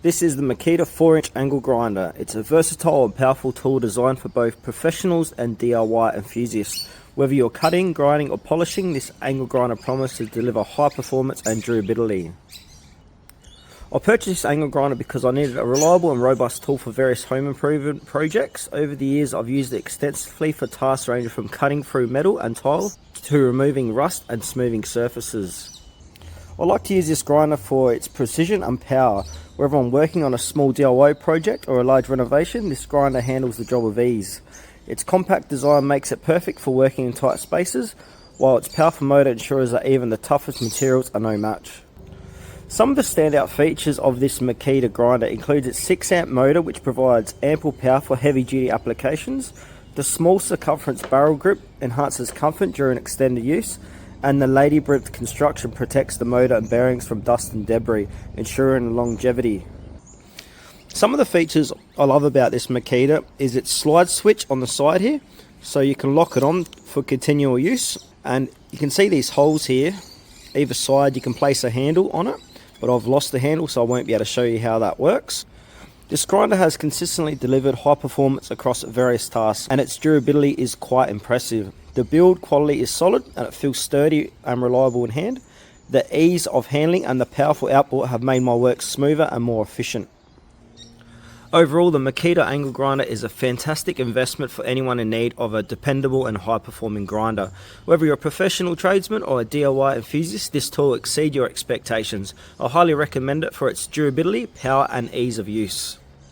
This is the Makita 4-inch angle grinder. It's a versatile and powerful tool designed for both professionals and DIY enthusiasts. Whether you're cutting, grinding or polishing, this angle grinder promises to deliver high performance and durability. I purchased this angle grinder because I needed a reliable and robust tool for various home improvement projects. Over the years I've used it extensively for tasks ranging from cutting through metal and tile to removing rust and smoothing surfaces. I like to use this grinder for its precision and power. Whether I'm working on a small DIY project or a large renovation, this grinder handles the job with ease. Its compact design makes it perfect for working in tight spaces, while its powerful motor ensures that even the toughest materials are no match. Some of the standout features of this Makita grinder includes its 6-amp motor, which provides ample power for heavy duty applications. The small circumference barrel grip enhances comfort during extended use, and the lady-bricked construction protects the motor and bearings from dust and debris, ensuring longevity. Some of the features I love about this Makita is its slide switch on the side here, so you can lock it on for continual use, and you can see these holes here. Either side you can place a handle on it, but I've lost the handle so I won't be able to show you how that works. This grinder has consistently delivered high performance across various tasks, and its durability is quite impressive. The build quality is solid and it feels sturdy and reliable in hand. The ease of handling and the powerful output have made my work smoother and more efficient. Overall, the Makita angle grinder is a fantastic investment for anyone in need of a dependable and high-performing grinder. Whether you're a professional tradesman or a DIY enthusiast, this tool will exceed your expectations. I highly recommend it for its durability, power and ease of use.